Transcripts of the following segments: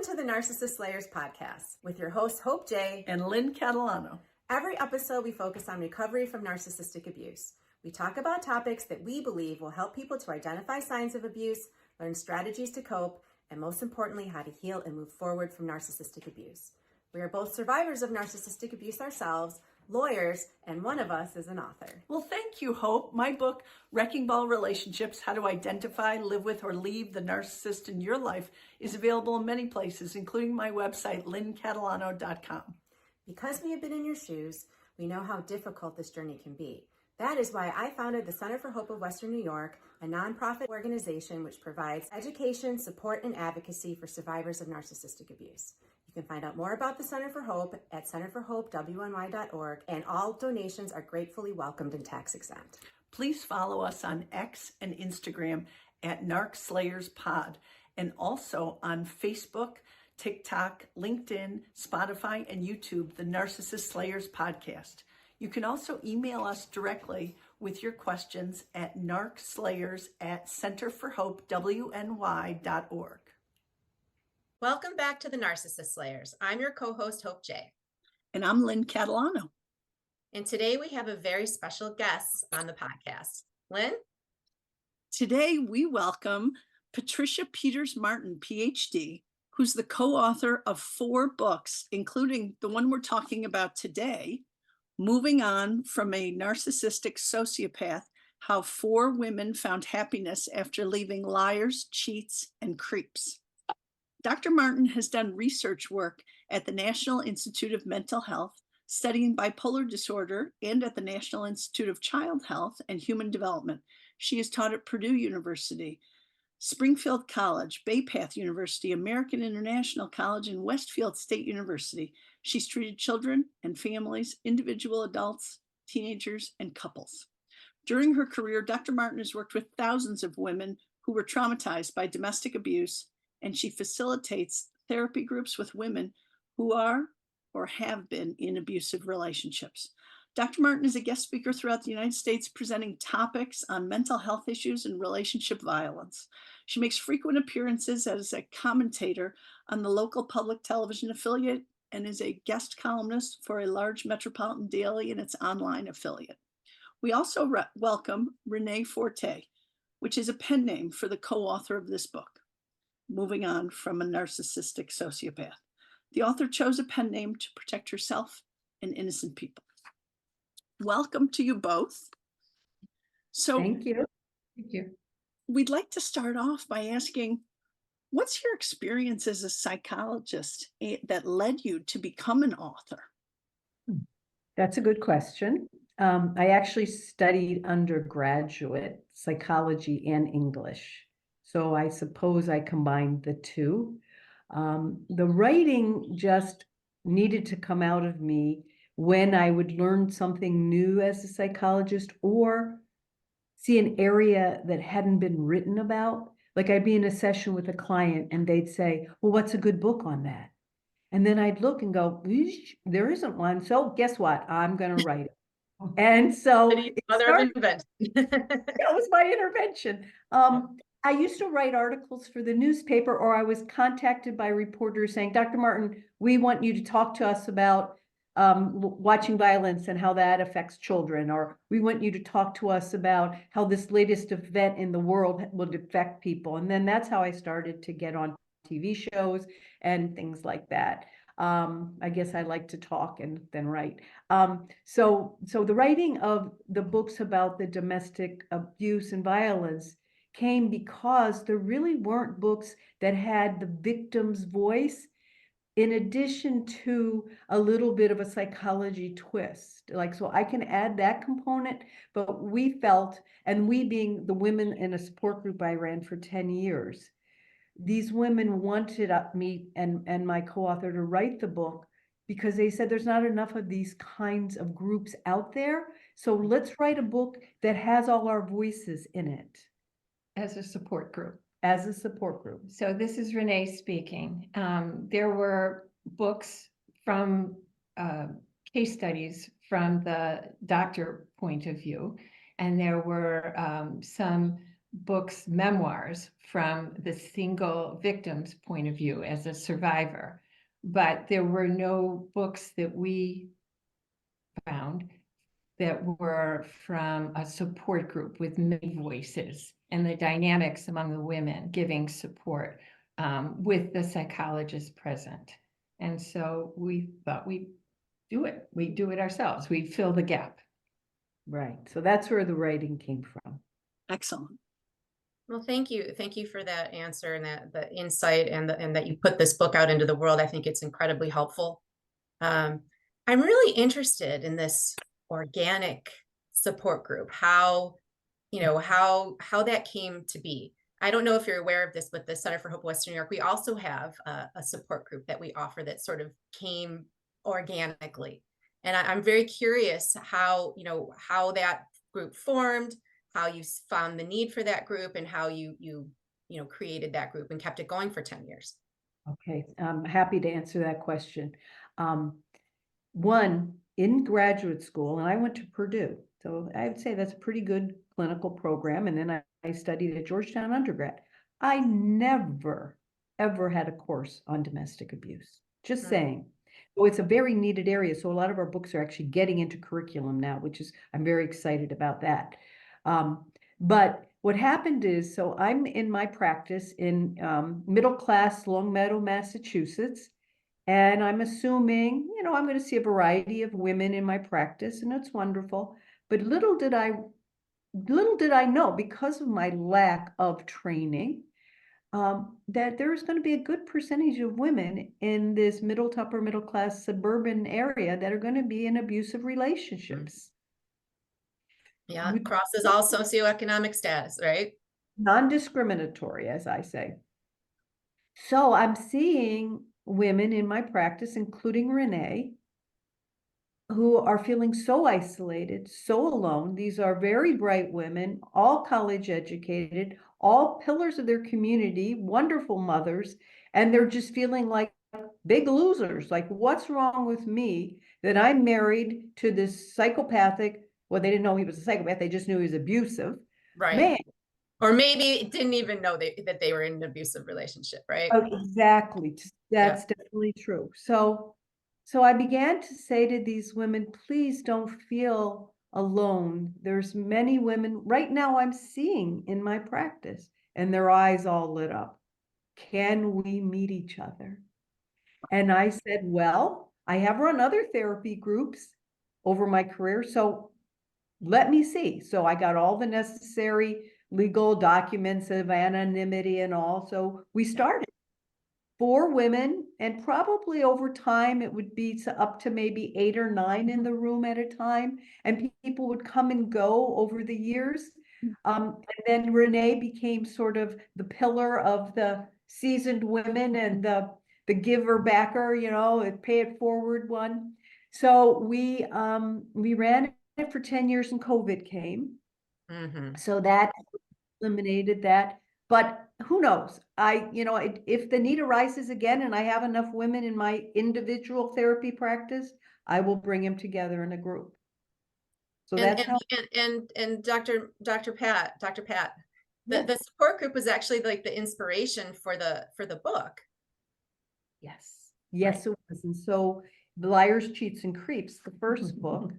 Welcome to the Narcissist Slayers podcast with your hosts Hope J. and Lynn Catalano. Every episode we focus on recovery from narcissistic abuse. We talk about topics that we believe will help people to identify signs of abuse, learn strategies to cope, and most importantly, how to heal and move forward from narcissistic abuse. We are both survivors of narcissistic abuse ourselves, lawyers, and one of us is an author. Well, thank you, Hope. My book, Wrecking Ball Relationships, How to Identify, Live With, or Leave the Narcissist in Your Life, is available in many places, including my website, lynncatalano.com. Because we have been in your shoes, we know how difficult this journey can be. That is why I founded the Center for Hope of Western New York, a nonprofit organization which provides education, support, and advocacy for survivors of narcissistic abuse. You can find out more about the Center for Hope at centerforhopewny.org, and all donations are gratefully welcomed and tax exempt. Please follow us on X and Instagram at NarcSlayersPod, and also on Facebook, TikTok, LinkedIn, Spotify, and YouTube, the Narcissist Slayers Podcast. You can also email us directly with your questions at narcslayers@centerforhopewny.org. Welcome back to the Narcissist Slayers. I'm your co-host, Hope J. And I'm Lynn Catalano. And today we have a very special guest on the podcast. Lynn? Today we welcome Patricia Peters-Martin, PhD, who's the co-author of 4 books, including the one we're talking about today, Moving On from a Narcissistic Sociopath, How 4 Women Found Happiness After Leaving Liars, Cheats, and Creeps. Dr. Martin has done research work at the National Institute of Mental Health, studying bipolar disorder, and at the National Institute of Child Health and Human Development. She has taught at Purdue University, Springfield College, Bay Path University, American International College, and Westfield State University. She's treated children and families, individual adults, teenagers, and couples. During her career, Dr. Martin has worked with thousands of women who were traumatized by domestic abuse, and she facilitates therapy groups with women who are or have been in abusive relationships. Dr. Martin is a guest speaker throughout the United States, presenting topics on mental health issues and relationship violence. She makes frequent appearances as a commentator on the local public television affiliate and is a guest columnist for a large metropolitan daily and its online affiliate. We also welcome Renee Forte, which is a pen name for the co-author of this book, Moving On from a Narcissistic Sociopath. The author chose a pen name to protect herself and innocent people. Welcome to you both. So Thank you. Thank you. We'd like to start off by asking, what's your experience as a psychologist that led you to become an author? That's a good question. I actually studied undergraduate psychology and English. So I suppose I combined the two. The writing just needed to come out of me when I would learn something new as a psychologist or see an area that hadn't been written about. Like I'd be in a session with a client and they'd say, well, what's a good book on that? And then I'd look and go, there isn't one. So guess what? I'm going to write it. And so Intervention. That was my intervention. I used to write articles for the newspaper, or I was contacted by reporters saying, Dr. Martin, we want you to talk to us about watching violence and how that affects children, or we want you to talk to us about how this latest event in the world will affect people. And then that's how I started to get on TV shows and things like that. I guess I like to talk and then write. So the writing of the books about the domestic abuse and violence came because there really weren't books that had the victim's voice in addition to a little bit of a psychology twist. Like, so I can add that component, but we felt, and we being the women in a support group I ran for 10 years, these women wanted me and my co-author to write the book because they said there's not enough of these kinds of groups out there. So let's write a book that has all our voices in it. As a support group. As a support group. So this is Renee speaking. There were books from case studies from the doctor point of view, and there were some books, memoirs from the single victim's point of view as a survivor, but there were no books that we found that were from a support group with many voices and the dynamics among the women giving support with the psychologist present. And so we thought we'd do it. We do it ourselves. We fill the gap. Right. So that's where the writing came from. Excellent. Well, thank you. Thank you for that answer and the insight and that you put this book out into the world. I think it's incredibly helpful. I'm really interested in this organic support group, how that came to be. I don't know if you're aware of this, but the Center for Hope Western New York, we also have a support group that we offer that sort of came organically. And I'm very curious how that group formed, how you found the need for that group, and how you created that group and kept it going for 10 years. Okay, I'm happy to answer that question. One, in graduate school, and I went to Purdue, so I would say that's a pretty good clinical program. And then I studied at Georgetown undergrad. I never, ever had a course on domestic abuse. Just saying. So it's a very needed area. So a lot of our books are actually getting into curriculum now, which is, I'm very excited about that. But what happened is, so I'm in my practice in middle class Longmeadow, Massachusetts, and I'm assuming, I'm going to see a variety of women in my practice, and it's wonderful. But little did I know, because of my lack of training, that there's going to be a good percentage of women in this middle to upper middle class suburban area that are going to be in abusive relationships. Yeah, it crosses all socioeconomic status, right? Non-discriminatory, as I say. So I'm seeing women in my practice, including Renee, who are feeling so isolated, so alone. These are very bright women, all college educated, all pillars of their community, wonderful mothers, and they're just feeling like big losers. Like, what's wrong with me that I'm married to this psychopathic, well, they didn't know he was a psychopath, they just knew he was abusive. Right. Man. Or maybe didn't even know that they were in an abusive relationship, right? Oh, exactly. That's definitely true. So I began to say to these women, please don't feel alone. There's many women right now I'm seeing in my practice, and their eyes all lit up. Can we meet each other? And I said, well, I have run other therapy groups over my career, so let me see. So I got all the necessary legal documents of anonymity and all. So we started 4 women, and probably over time it would be up to maybe 8 or 9 in the room at a time, and people would come and go over the years. And then Renee became sort of the pillar of the seasoned women and the giver backer, pay it forward one. So we ran it for 10 years and COVID came. So that eliminated that. But who knows? If the need arises again and I have enough women in my individual therapy practice, I will bring them together in a group. So that's how. And Dr. Pat, the support group was actually like the inspiration for the book. Yes, it was. And so Liars, Cheats, and Creeps, the first book,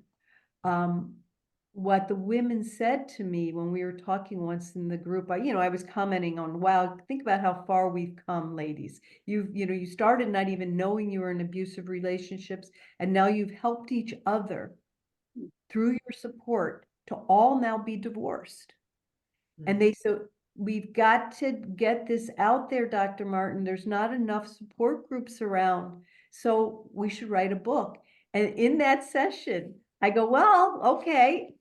what the women said to me when we were talking once in the group, I was commenting on, wow, think about how far we've come, ladies. You started not even knowing you were in abusive relationships, and now you've helped each other through your support to all now be divorced. And so we've got to get this out there, Dr. Martin. There's not enough support groups around, so we should write a book. And in that session, I go, well, okay.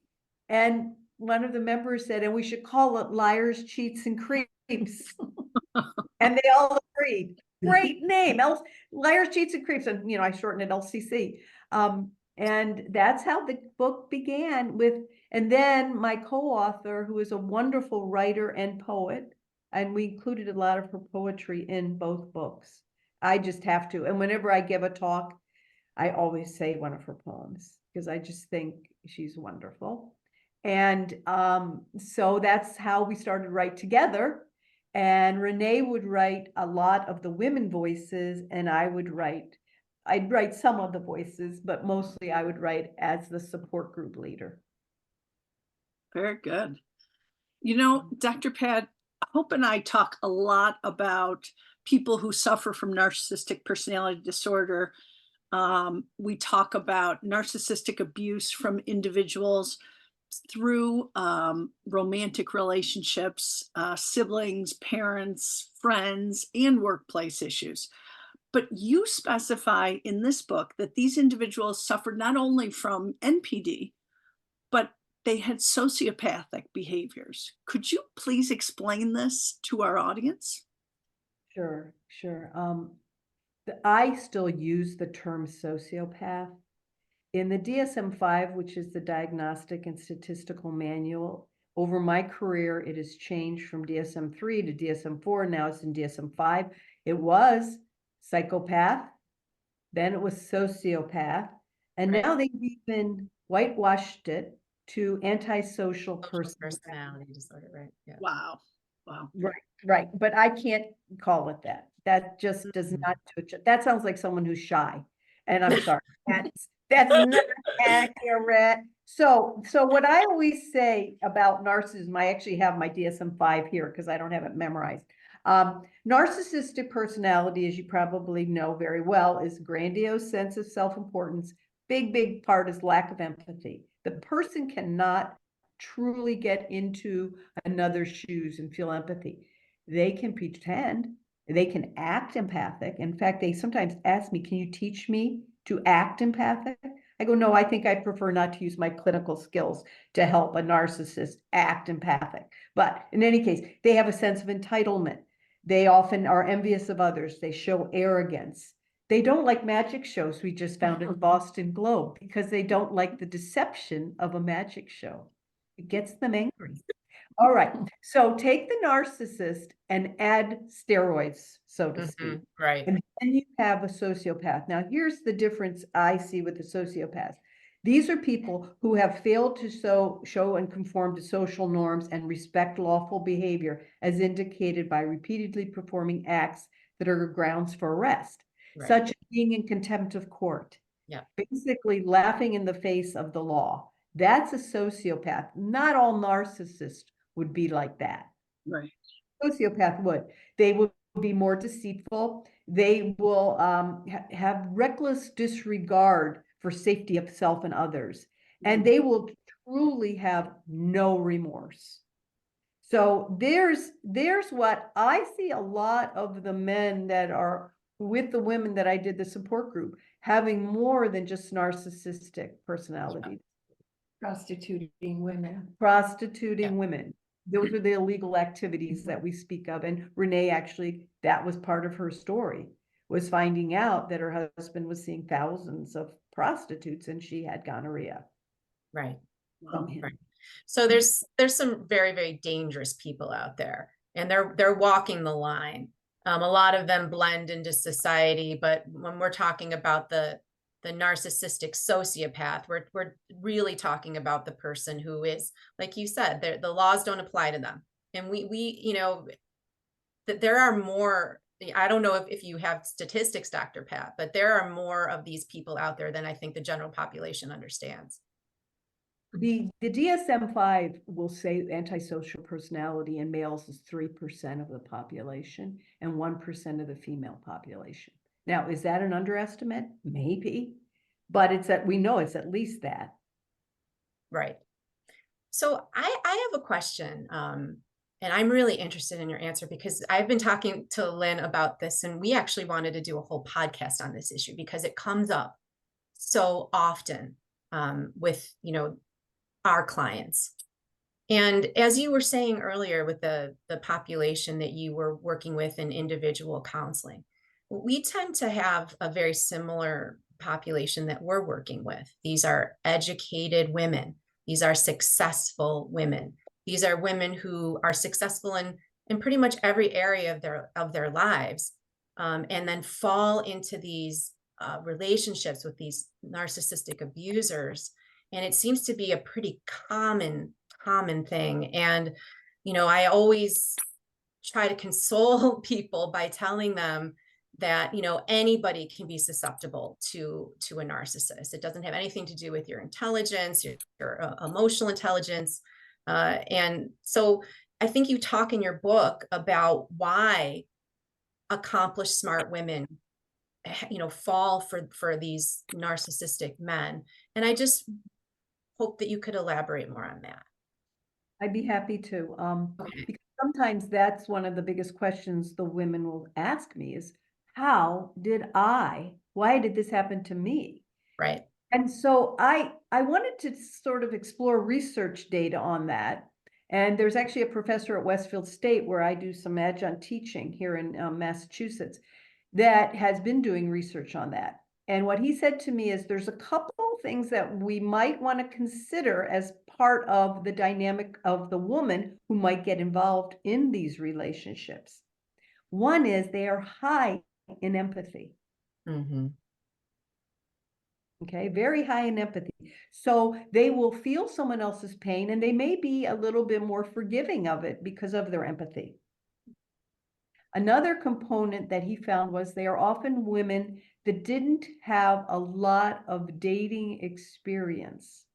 And one of the members said, and we should call it Liars, Cheats, and Creeps. And they all agreed. Great name, Liars, Cheats, and Creeps. And, I shortened it LCC. And that's how the book began with, and then my co-author, who is a wonderful writer and poet, and we included a lot of her poetry in both books. I just have to. And whenever I give a talk, I always say one of her poems because I just think she's wonderful. And so that's how we started Write Together. And Renee would write a lot of the women voices, and I'd write some of the voices, but mostly I would write as the support group leader. Very good. You know, Dr. Pat, Hope and I talk a lot about people who suffer from narcissistic personality disorder. We talk about narcissistic abuse from individuals through romantic relationships, siblings, parents, friends, and workplace issues. But you specify in this book that these individuals suffered not only from NPD, but they had sociopathic behaviors. Could you please explain this to our audience? Sure. I still use the term sociopath. In the DSM-5, which is the Diagnostic and Statistical Manual, over my career, it has changed from DSM-3 to DSM-4. Now it's in DSM-5. It was psychopath, then it was sociopath, and now they've even whitewashed it to antisocial personality disorder, right? Yeah. Wow. Right. But I can't call it that. That just does not touch it. That sounds like someone who's shy. And I'm sorry, that's not accurate. So what I always say about narcissism, I actually have my DSM-5 here because I don't have it memorized. Narcissistic personality, as you probably know very well, is grandiose sense of self-importance. Big part is lack of empathy. The person cannot truly get into another's shoes and feel empathy. They can pretend, they can act empathic. In fact, they sometimes ask me, can you teach me to act empathic? I go, no, I think I prefer not to use my clinical skills to help a narcissist act empathic. But in any case, they have a sense of entitlement. They often are envious of others. They show arrogance. They don't like magic shows. We just found in Boston Globe because they don't like the deception of a magic show. It gets them angry. All right. So take the narcissist and add steroids, so to speak. Right. And then you have a sociopath. Now, here's the difference I see with the sociopath. These are people who have failed to show and conform to social norms and respect lawful behavior as indicated by repeatedly performing acts that are grounds for arrest, such as being in contempt of court. Yeah. Basically laughing in the face of the law. That's a sociopath. Not all narcissists would be like that. Right. Sociopath would. They will be more deceitful. They will have reckless disregard for safety of self and others. And they will truly have no remorse. So there's what I see a lot of the men that are with the women that I did the support group having more than just narcissistic personality. Prostituting women. Women. Those are the illegal activities that we speak of. And Renee, actually, that was part of her story, was finding out that her husband was seeing thousands of prostitutes and she had gonorrhea. Right. From him. Right. So there's some very, very dangerous people out there, and they're walking the line. A lot of them blend into society, but when we're talking about the narcissistic sociopath, we're really talking about the person who is, like you said, the laws don't apply to them. And we you know, that there are more, I don't know if you have statistics, Dr. Pat, but there are more of these people out there than I think the general population understands. The DSM-5 will say antisocial personality in males is 3% of the population and 1% of the female population. Now, is that an underestimate? Maybe, but we know it's at least that. Right. So I have a question, and I'm really interested in your answer because I've been talking to Lynn about this, and we actually wanted to do a whole podcast on this issue because it comes up so often with, you know, our clients. And as you were saying earlier with the population that you were working with in individual counseling, we tend to have a very similar population that we're working with. These are educated women. These are successful women. These are women who are successful in pretty much every area of their lives, and then fall into these relationships with these narcissistic abusers. And it seems to be a pretty common thing. And, I always try to console people by telling them that, anybody can be susceptible to a narcissist. It doesn't have anything to do with your intelligence, your emotional intelligence. And so I think you talk in your book about why accomplished, smart women, fall for these narcissistic men. And I just hope that you could elaborate more on that. I'd be happy to. Okay. Because sometimes that's one of the biggest questions the women will ask me is, why did this happen to me? Right. And so I wanted to sort of explore research data on that. And there's actually a professor at Westfield State where I do some adjunct teaching here in Massachusetts that has been doing research on that. And what he said to me is there's a couple things that we might want to consider as part of the dynamic of the woman who might get involved in these relationships. One is they are high in empathy. Mm-hmm. Okay, very high in empathy. So they will feel someone else's pain and they may be a little bit more forgiving of it because of their empathy. Another component that he found was they are often women that didn't have a lot of dating experience.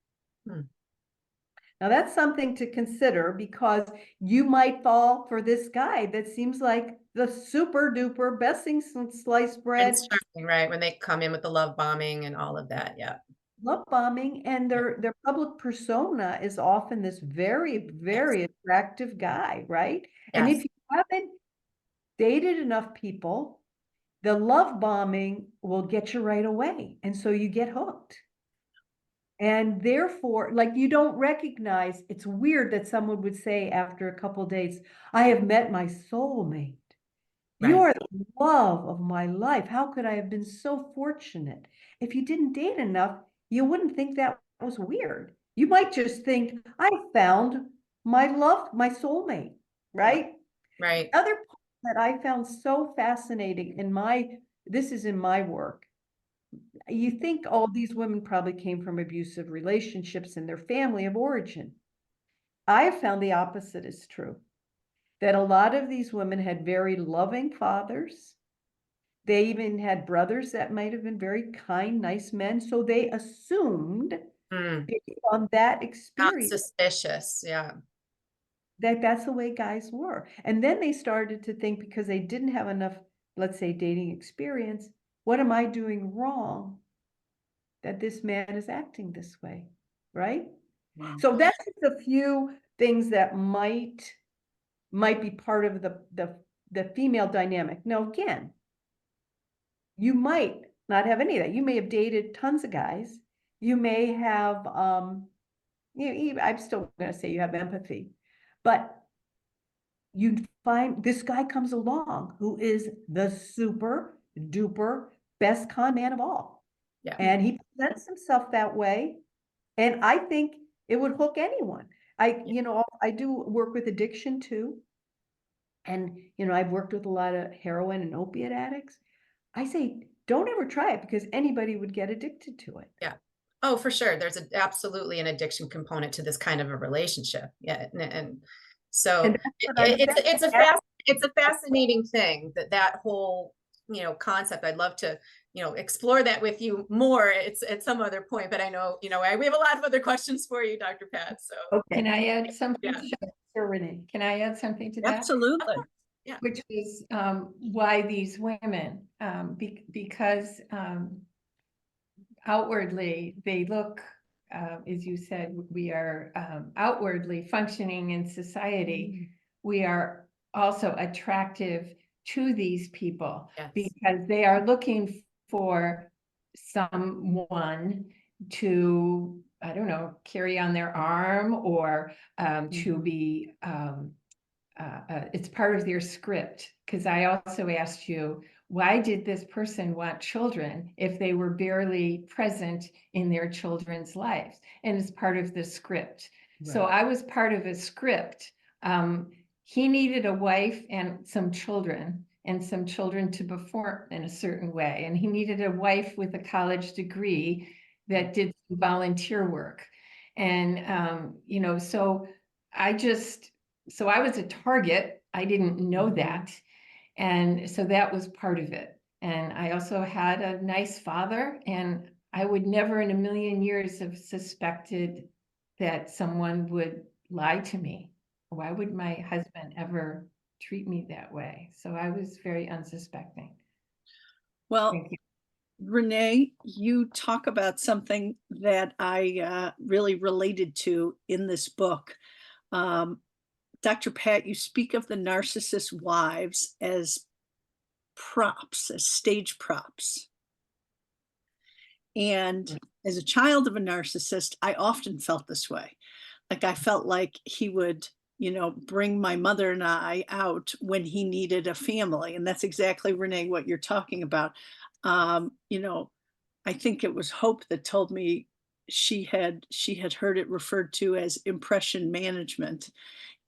Now that's something to consider because you might fall for this guy that seems like the super duper best thing since sliced bread. And starting, right, when they come in with the love bombing and all of that. Yeah. Love bombing, and their public persona is often this very, very attractive guy, right? And if Yes. you haven't dated enough people, the love bombing will get you right away. And so you get hooked. And therefore, like you don't recognize, it's weird that someone would say after a couple of dates, I have met my soulmate. You Right. are the love of my life. How could I have been so fortunate? If you didn't date enough, you wouldn't think that was weird. You might just think, I found my love, my soulmate, right? Right. Other part that I found so fascinating this is in my work. You think all these women probably came from abusive relationships in their family of origin. I have found the opposite is true, that a lot of these women had very loving fathers. They even had brothers that might have been very kind, nice men. So they assumed based on that Not experience suspicious. Yeah. that that's the way guys were. And then they started to think because they didn't have enough, let's say, dating experience, what am I doing wrong that this man is acting this way, right? Wow. So that's just a few things that might be part of the female dynamic. Now, again, you might not have any of that. You may have dated tons of guys. You may have, I'm still going to say you have empathy, but you find this guy comes along who is the super duper best con man of all. Yeah. And he presents himself that way. And I think it would hook anyone. I do work with addiction too. And, I've worked with a lot of heroin and opiate addicts. I say, don't ever try it because anybody would get addicted to it. Yeah. Oh, for sure. There's absolutely an addiction component to this kind of a relationship. Yeah. And so And that's what I'm saying. it's a fascinating thing that whole, concept. I'd love to, explore that with you more. It's at some other point, but I know, we have a lot of other questions for you, Dr. Pat. So Okay. Can I add something? Yeah. Sure, Renee. Can I add something to that? Absolutely. Yeah. Which is why these women, because outwardly they look, as you said, we are outwardly functioning in society. We are also attractive to these people because they are looking for someone to, I don't know, carry on their arm or to be, it's part of their script. Because I also asked you, why did this person want children if they were barely present in their children's lives? And it's part of the script. Right. So I was part of a script. He needed a wife and some children to perform in a certain way. And he needed a wife with a college degree that did volunteer work. And, you know, so I was a target. I didn't know that. And so that was part of it. And I also had a nice father, and I would never in a million years have suspected that someone would lie to me. Why would my husband ever treat me that way? So I was very unsuspecting. Well, Thank you. Renee, you talk about something that I really related to in this book. Dr. Pat, you speak of the narcissist wives as props, as stage props. And as a child of a narcissist, I often felt this way. Like I felt like he would, you know, bring my mother and I out when he needed a family. And that's exactly, Renee, what you're talking about. You know, I think it was Hope that told me she had heard it referred to as impression management.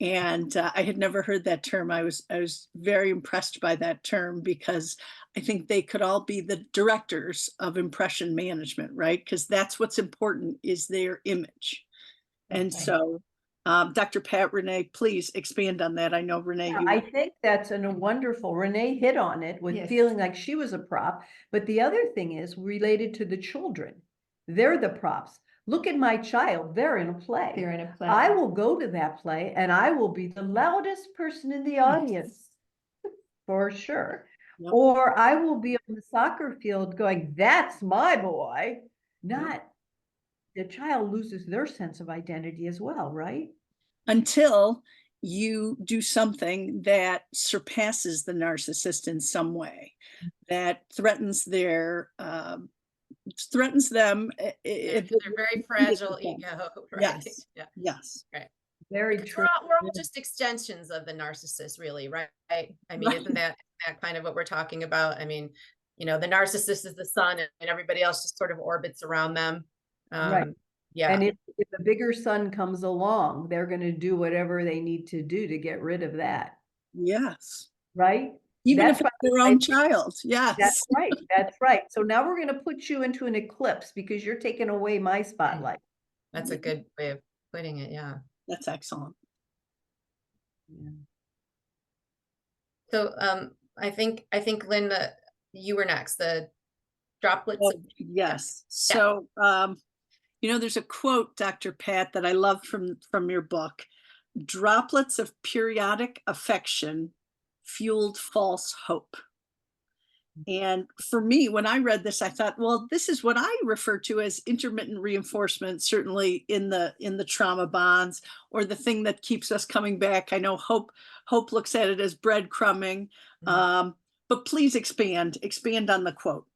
And I had never heard that term. I was very impressed by that term, because I think they could all be the directors of impression management, right? Because that's what's important, is their image. And Right. so, Dr. Pat, Renee, please expand on that. I know, Renee, Yeah, you. I think that's a wonderful, Renee hit on it with Yes. feeling like she was a prop. But the other thing is related to the children. They're the props. Look at my child, they're in a play. They're in a play. I will go to that play and I will be the loudest person in the audience, for sure. Yep. Or I will be on the soccer field going, that's my boy. Not, the child loses their sense of identity as well, right? Until you do something that surpasses the narcissist in some way, that threatens their them. They're very fragile ego, right? Yes. Yeah. Yes. Right. Very Because true. we're all just extensions of the narcissist, really, right? I mean, Right. isn't that kind of what we're talking about? I mean, you know, the narcissist is the sun, and everybody else just sort of orbits around them. Right. Yeah. And if a bigger sun comes along, they're going to do whatever they need to do to get rid of that, Yes. right? Even That's if it's their own child. Yes. That's right. That's right. So now we're going to put you into an eclipse because you're taking away my spotlight. That's a good way of putting it. Yeah. That's excellent. Yeah. So I think Lynn, you were next. The droplets. Oh, yes. So you know, there's a quote, Dr. Pat, that I love from your book. Droplets of periodic affection fueled false hope. And for me, when I read this, I thought, well, this is what I refer to as intermittent reinforcement, certainly in the trauma bonds, or the thing that keeps us coming back. I know Hope looks at it as breadcrumbing. But please expand on the quote.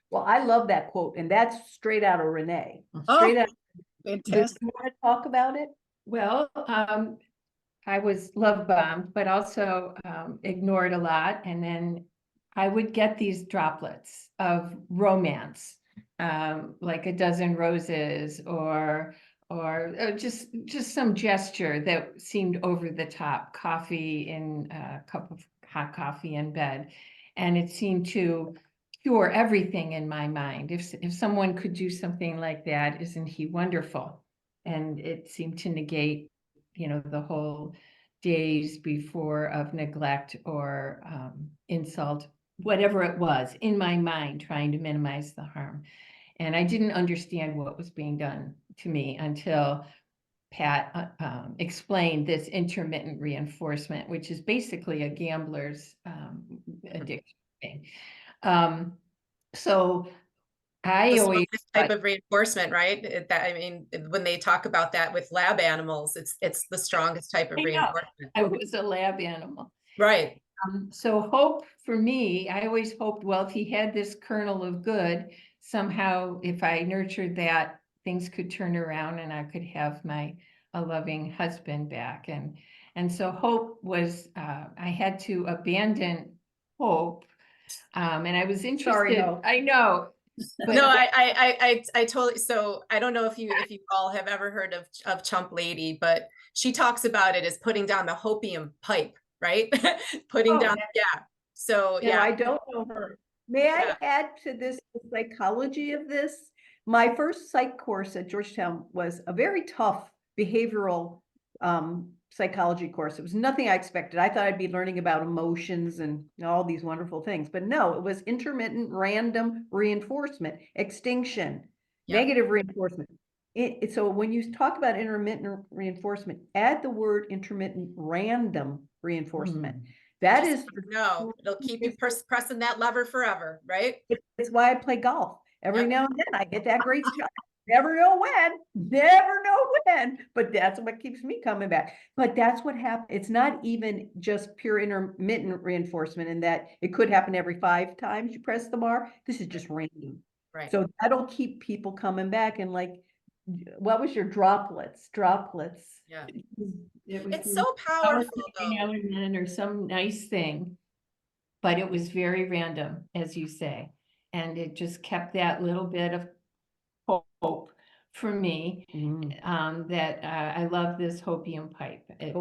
Well, I love that quote, and that's straight out of Renee. Oh, Out. fantastic. Do you want to talk about it? Well, I was love bombed, but also ignored a lot. And then I would get these droplets of romance, like a dozen roses, or just some gesture that seemed over the top. Coffee in a cup of hot coffee in bed, and it seemed to cure everything in my mind. If someone could do something like that, isn't he wonderful? And it seemed to negate, you know, the whole days before of neglect or insult, whatever it was in my mind, trying to minimize the harm. And I didn't understand what was being done to me until Pat explained this intermittent reinforcement, which is basically a gambler's addiction thing. So I The always strongest type of reinforcement, right? That, I mean, when they talk about that with lab animals, it's the strongest type of reinforcement. I was a lab animal. Right. So hope for me, I always hoped, well, if he had this kernel of good, somehow if I nurtured that, things could turn around and I could have a loving husband back. And so hope was, I had to abandon hope. And I was interested. Sorry, Hope. I know. But No, I totally. So I don't know if you all have ever heard of Chump Lady, but she talks about it as putting down the hopium pipe, right? Putting down, yeah. So No, yeah, I don't know her. May I add to this the psychology of this? My first psych course at Georgetown was a very tough behavioral psychology course. It was nothing I expected. I thought I'd be learning about emotions and all these wonderful things, but no, it was intermittent random reinforcement, extinction, negative reinforcement. So when you talk about intermittent reinforcement, add the word intermittent random reinforcement. That is no, it'll keep you pressing that lever forever, right? It's why I play golf. Every now and then I get that great shot. Never know when, but that's what keeps me coming back. But that's what happens. It's not even just pure intermittent reinforcement in that it could happen every 5 times you press the bar. This is just random. Right. So that'll keep people coming back. And like, what was your droplets? Yeah. It was It's so powerful though. now and then, or some nice thing, but it was very random, as you say, and it just kept that little bit of hope for me. That I love this hopium pipe. It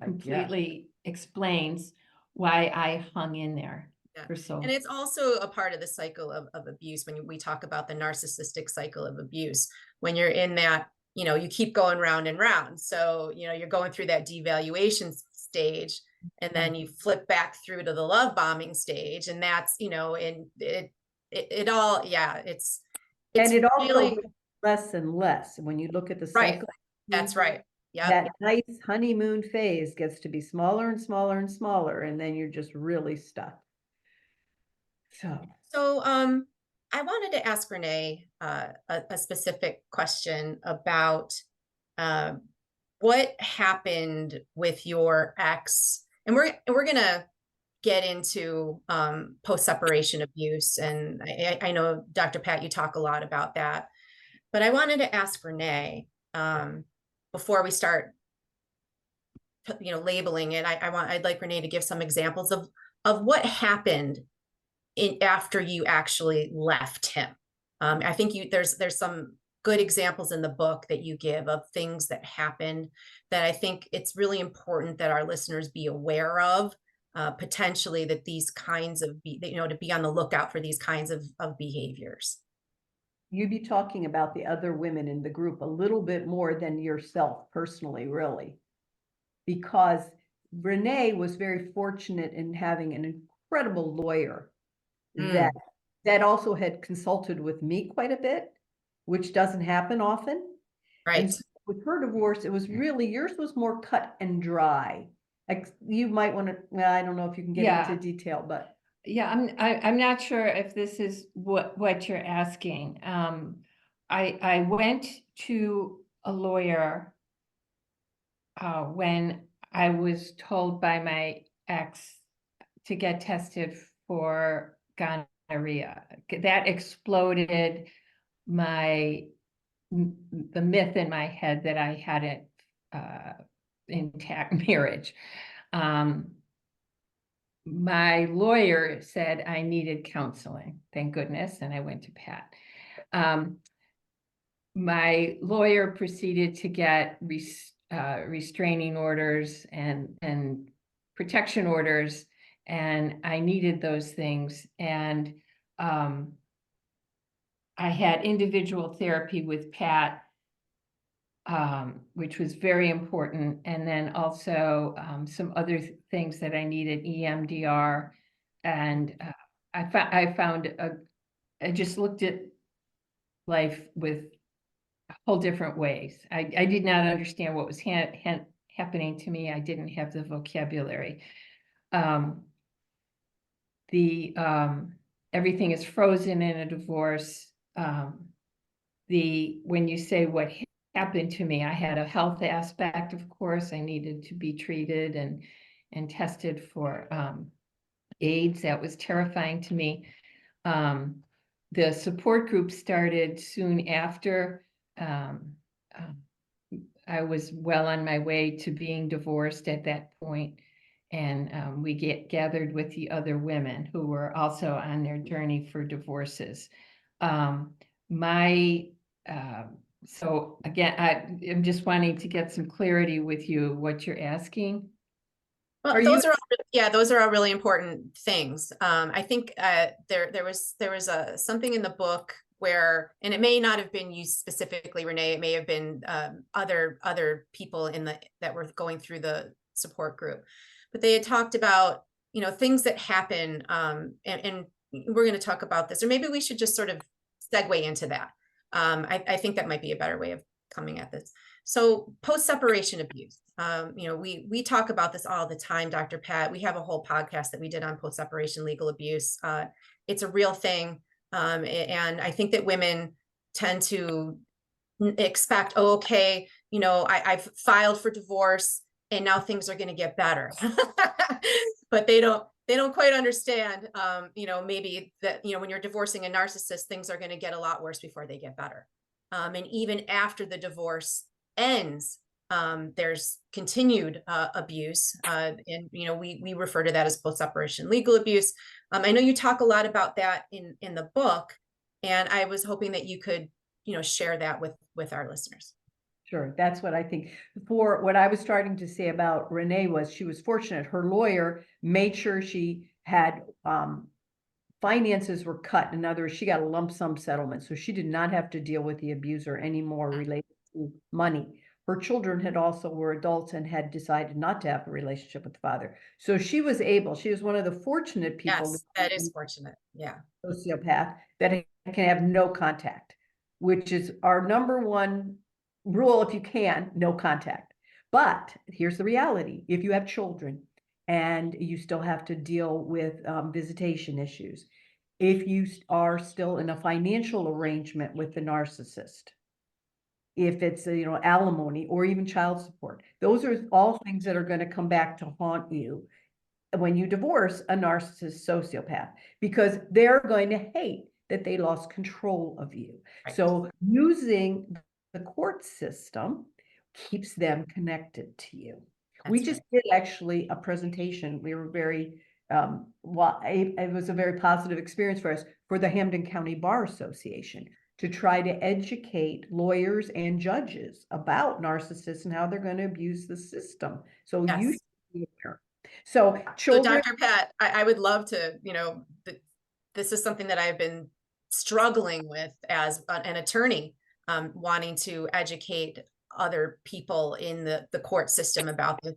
completely explains why I hung in there for so. And it's also a part of the cycle of abuse. When we talk about the narcissistic cycle of abuse, when you're in that, you know, you keep going round and round. So, you know, you're going through that devaluation stage, and then you flip back through to the love bombing stage. And that's, you know, it all, it's and it all really goes less and less when you look at the right. cycle. That's right. Yeah. That nice honeymoon phase gets to be smaller and smaller and smaller, and then you're just really stuck. So I wanted to ask Renee a specific question about what happened with your ex, and we're gonna get into post-separation abuse, and I know Dr. Pat, you talk a lot about that, but I wanted to ask Renee before we start, you know, labeling it. I'd like Renee to give some examples of what happened after you actually left him. I think there's some good examples in the book that you give of things that happened that I think it's really important that our listeners be aware of, potentially, that these kinds of, you know, to be on the lookout for these kinds of behaviors. You'd be talking about the other women in the group a little bit more than yourself personally, really, because Renee was very fortunate in having an incredible lawyer that also had consulted with me quite a bit, which doesn't happen often. Right. And so with her divorce, it was really, yours was more cut and dry. Like, you might want to, well, I don't know if you can get into detail, but. Yeah, I'm not sure if this is what you're asking. I went to a lawyer when I was told by my ex to get tested for gonorrhea. That exploded the myth in my head that I had an intact marriage. My lawyer said I needed counseling, thank goodness, and I went to Pat. My lawyer proceeded to get restraining orders and protection orders, and I needed those things. And I had individual therapy with Pat, which was very important. And then also some other things that I needed, EMDR. And I just looked at life with whole different ways. I did not understand what was happening to me. I didn't have the vocabulary. Everything is frozen in a divorce. When you say what happened to me, I had a health aspect, of course. I needed to be treated and tested for AIDS. That was terrifying to me. The support group started soon after. I was well on my way to being divorced at that point, and we gathered with the other women who were also on their journey for divorces. So again, I'm just wanting to get some clarity with you, what you're asking. Well, those are all really important things. I think there was something in the book where, and it may not have been you specifically, Renee, it may have been other people that were going through the support group, but they had talked about, things that happen, and we're going to talk about this, or maybe we should just sort of segue into that. I think that might be a better way of coming at this. So post-separation abuse, we talk about this all the time, Dr. Pat. We have a whole podcast that we did on post-separation legal abuse. It's a real thing. And I think that women tend to expect, oh, okay, I've filed for divorce and now things are going to get better. But they don't quite understand, maybe that, when you're divorcing a narcissist, things are going to get a lot worse before they get better. And even after the divorce ends, there's continued abuse. And, we refer to that as post-separation legal abuse. I know you talk a lot about that in the book, and I was hoping that you could, share that with our listeners. Sure, that's what I think. For what I was starting to say about Renee was she was fortunate. Her lawyer made sure she had finances were cut. In other words, she got a lump sum settlement, so she did not have to deal with the abuser anymore related to money. Her children were adults and had decided not to have a relationship with the father. So she was one of the fortunate people. Yes, that is fortunate. Yeah. Sociopath that can have no contact, which is our number one rule. If you can, no contact. But here's the reality. If you have children and you still have to deal with visitation issues, if you are still in a financial arrangement with the narcissist, if it's alimony or even child support, those are all things that are going to come back to haunt you when you divorce a narcissist sociopath, because they're going to hate that they lost control of you. Right. So using the court system keeps them connected to you. We just did actually a presentation. We were very, it was a very positive experience for us, for the Hampden County Bar Association, to try to educate lawyers and judges about narcissists and how they're going to abuse the system. So Yes. you should be aware. So children. So Dr. Pat, I would love to, this is something that I've been struggling with as an attorney, wanting to educate other people in the court system about this.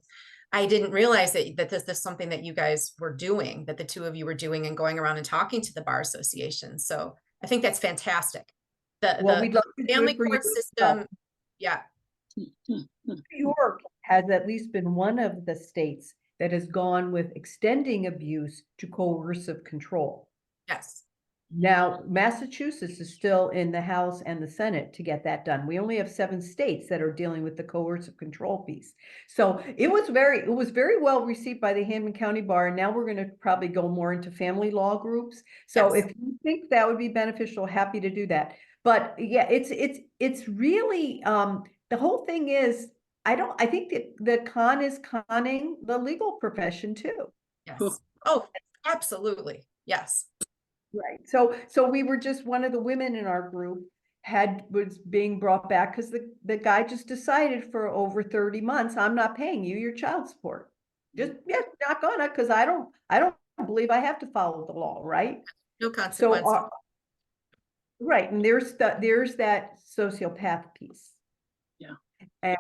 I didn't realize that this is something that you guys were doing, that the two of you were doing and going around and talking to the bar association. So I think that's fantastic. We'd love to family court system. Yeah. New York has at least been one of the states that has gone with extending abuse to coercive control. Yes. Now, Massachusetts is still in the House and the Senate to get that done. We only have 7 states that are dealing with the coercive control piece. So it was very well received by the Hampden County Bar. And now we're going to probably go more into family law groups. So Yes. if you think that would be beneficial, happy to do that. But yeah, it's really, the whole thing is, I think that the con is conning the legal profession too. Yes. Oh, absolutely. Yes. Right. So we were just, one of the women in our group was being brought back because the guy just decided for over 30 months, I'm not paying you your child support. Just, not gonna, because I don't believe I have to follow the law, right? No consequences. So right, and there's that sociopath piece. Yeah. And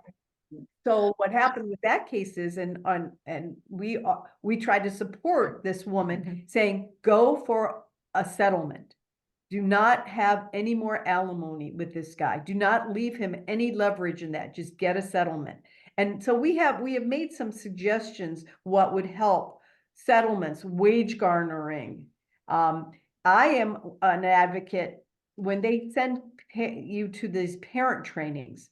so what happened with that case is, and we tried to support this woman saying, go for a settlement. Do not have any more alimony with this guy. Do not leave him any leverage in that. Just get a settlement. And so we have made some suggestions what would help: settlements, wage garnering. I am an advocate when they send you to these parent trainings.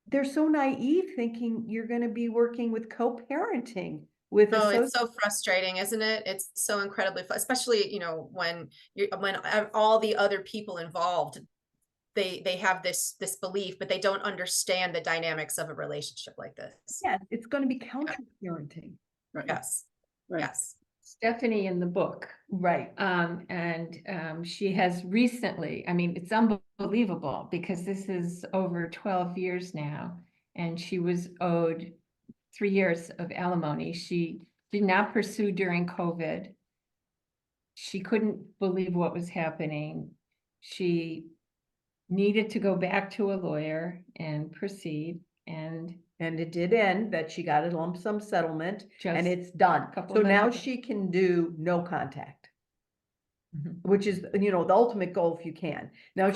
They're so naive thinking you're going to be working with co-parenting with it's so frustrating, isn't it? It's so incredibly, especially, when all the other people involved, they have this belief, but they don't understand the dynamics of a relationship like this. Yeah, it's going to be counter-parenting. Right. Yes. Right. Yes. Stephanie in the book. Right. And she has recently, it's unbelievable because this is over 12 years now, and she was owed 3 years of alimony. She did not pursue during COVID. She couldn't believe what was happening. she needed to go back to a lawyer and proceed, and it did end that she got a lump sum settlement and just it's done. couple So now months ago. she can do no contact, Mhm. which is, the ultimate goal if you can. Now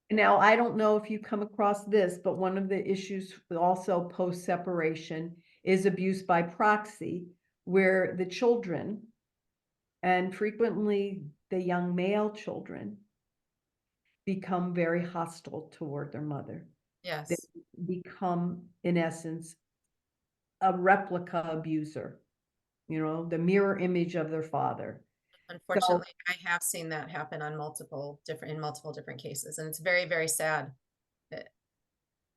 Now, I don't know if you come across this, but one of the issues also post-separation is abuse by proxy, where the children, and frequently the young male children, become very hostile toward their mother. Yes. They become, in essence, a replica abuser, the mirror image of their father. Unfortunately, I have seen that happen on multiple different cases, and it's very, very sad.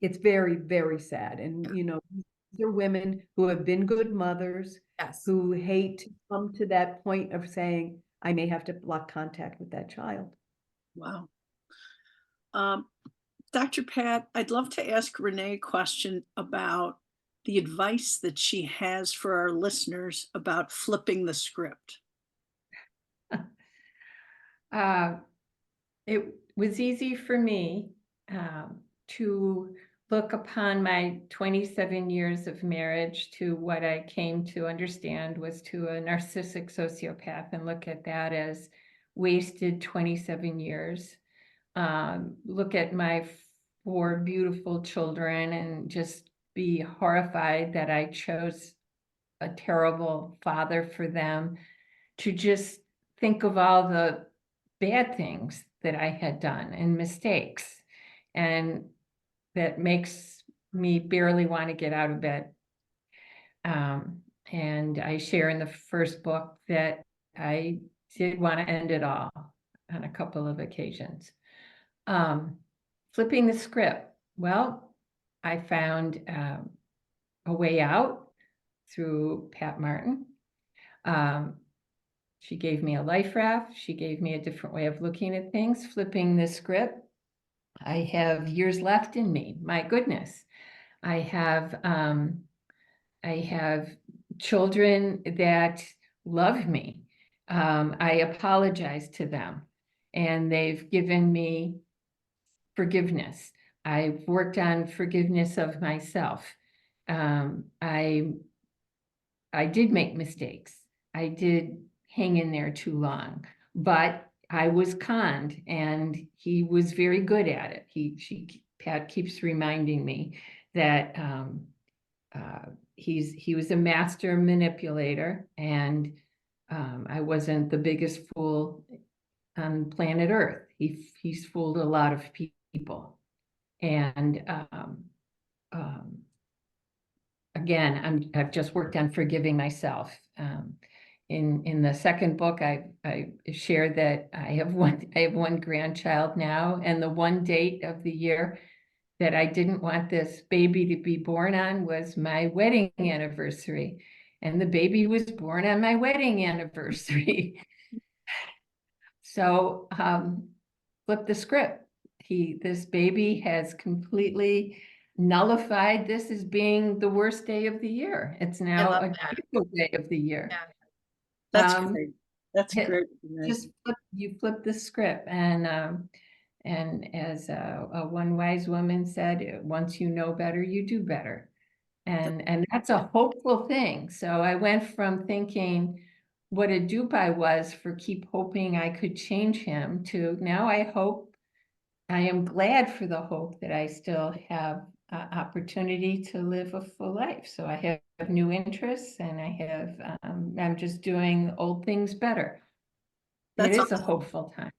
It's very, very sad. And, these are women who have been good mothers, Yes. who hate to come to that point of saying, I may have to block contact with that child. Wow. Dr. Pat, I'd love to ask Renee a question about the advice that she has for our listeners about flipping the script. It was easy for me to look upon my 27 years of marriage to what I came to understand was to a narcissistic sociopath, and look at that as wasted 27 years. Look at my 4 beautiful children and just be horrified that I chose a terrible father for them, to just think of all the bad things that I had done and mistakes, and that makes me barely want to get out of bed. And I share in the first book that I did want to end it all on a couple of occasions. Flipping the script. Well, I found a way out through Pat Martin. She gave me a life raft. She gave me a different way of looking at things, flipping the script. I have years left in me. My goodness. I have children that love me. I apologize to them, and they've given me forgiveness. I've worked on forgiveness of myself. I did make mistakes. I did hang in there too long, but I was conned, and he was very good at it. Pat keeps reminding me that he was a master manipulator, and I wasn't the biggest fool on planet Earth. He's fooled a lot of people, and again, I've just worked on forgiving myself. In the second book, I shared that I have one grandchild now, and the one date of the year that I didn't want this baby to be born on was my wedding anniversary, and the baby was born on my wedding anniversary. So flip the script. This baby has completely nullified this as being the worst day of the year. It's now a beautiful day of the year. Yeah. That's great. That's great. Just flip the script, and as a one wise woman said, once you know better, you do better, and that's a hopeful thing. So I went from thinking what a dupe I was for keep hoping I could change him, to now I am glad for the hope that I still have opportunity to live a full life. So I have new interests, and I'm just doing old things better. It is a hopeful time.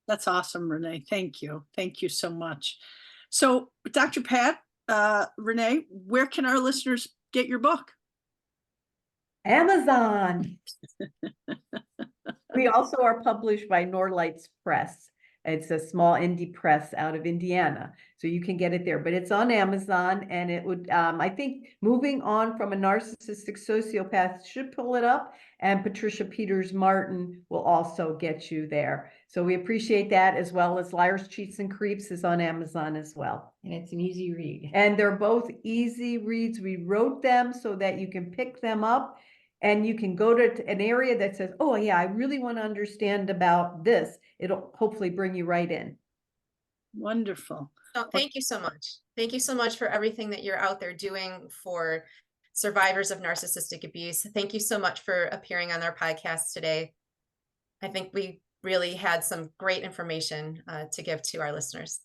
That's awesome, Renee. Thank you. Thank you so much. So, Dr. Pat, Renee, where can our listeners get your book? Amazon. We also are published by Norlights Press. It's a small indie press out of Indiana, so you can get it there, but it's on Amazon, and it would, I think moving on from a narcissistic sociopath should pull it up, and Patricia Peters Martin will also get you there. So we appreciate that, as well as Liars, Cheats, and Creeps is on Amazon as well. And it's an easy read. And they're both easy reads. We wrote them so that you can pick them up and you can go to an area that says, oh yeah, I really want to understand about this. It'll hopefully bring you right in. Wonderful. So thank you so much. Thank you so much for everything that you're out there doing for survivors of narcissistic abuse. Thank you so much for appearing on our podcast today. I think we really had some great information to give to our listeners.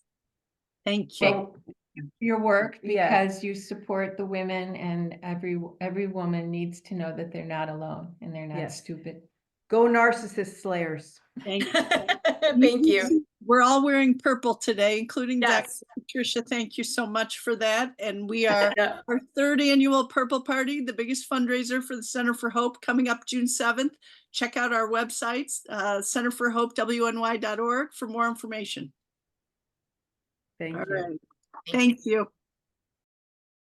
Thank you. So, Your work, Yes. because you support the women, and every woman needs to know that they're not alone and they're not Yes. stupid. go narcissist slayers. Thank you. Thank you. We're all wearing purple today, including Yes. Dr. Patricia. Thank you so much for that. And we are Yeah. our 3rd annual Purple Party, the biggest fundraiser for the Center for Hope, coming up June 7th. Check out our websites, centerforhopewny.org for more information. Thank All you. right. Thank you.